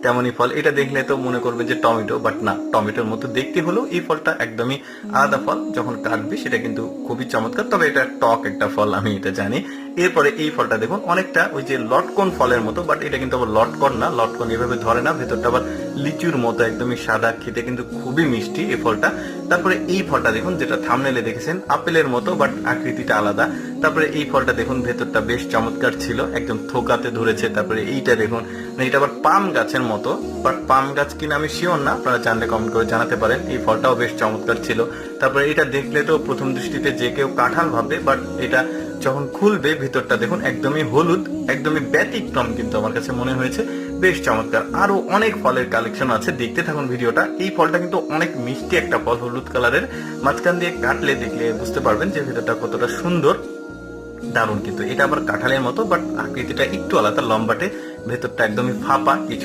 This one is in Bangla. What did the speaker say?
তেমনই ফল। এটা দেখলে তো মনে করবে যে টমেটো, বাট না, টমেটোর মতো দেখতে হলেও এই ফলটা একদমই আলাদা ফল। যখন কাটবে সেটা কিন্তু খুবই চমৎকার, তবে এটা টক একটা ফল, আমি এটা জানি। এরপরে এই ফলটা দেখুন, অনেকটা ওই যে লটকন ফলের মতো, বাট এটা কিন্তু আবার লটকন না, লটকন এভাবে ধরে না, ভেতরটা আবার লিচুর মতো একদমই সাদা, খেতে কিন্তু খুবই মিষ্টি এই ফলটা। তারপরে এই ফলটা দেখুন, যেটা থাম্বনেলে দেখেছেন আপেলের মতো, বাট আকৃতিটা আলাদা। তারপরে এই ফলটা দেখুন, ভেতরটা বেশ চমৎকার ছিল, একদম থোকাতে ধরেছে। তারপরে এইটা দেখুন, মানে এটা আবার পাম গাছের মতো, বাট পাম গাছ কিনা আমি শিওর না, আপনারা জানলে কমেন্ট করে জানাতে পারেন। এই ফলটাও বেশ চমৎকার ছিল। তারপরে এটা দেখলে তো প্রথম দৃষ্টিতে যে কেউ কাঁঠাল ভাববে, বাট এটা যখন খুলবে ভিতরটা দেখুন একদমই হলুদ, একদমই ব্যতিক্রম কিন্তু আমার কাছে মনে হয়েছে, বেশ চমৎকার। আরো অনেক ফলের কালেকশন আছে, দেখতে থাকুন ভিডিওটা। এই ফলটা কিন্তু অনেক মিষ্টি একটা ফল, হলুদ কালারের, মাঝখান দিয়ে কাটলে দেখলে বুঝতে পারবেন যে ভিতরটা কতটা সুন্দর, দারুণ। কিন্তু এটা আবার কাঁঠালের মতো, বাট আকৃতিটা একটু আলাদা, লম্বাটে, ভেতরটা একদমই ফাঁপা, কিছু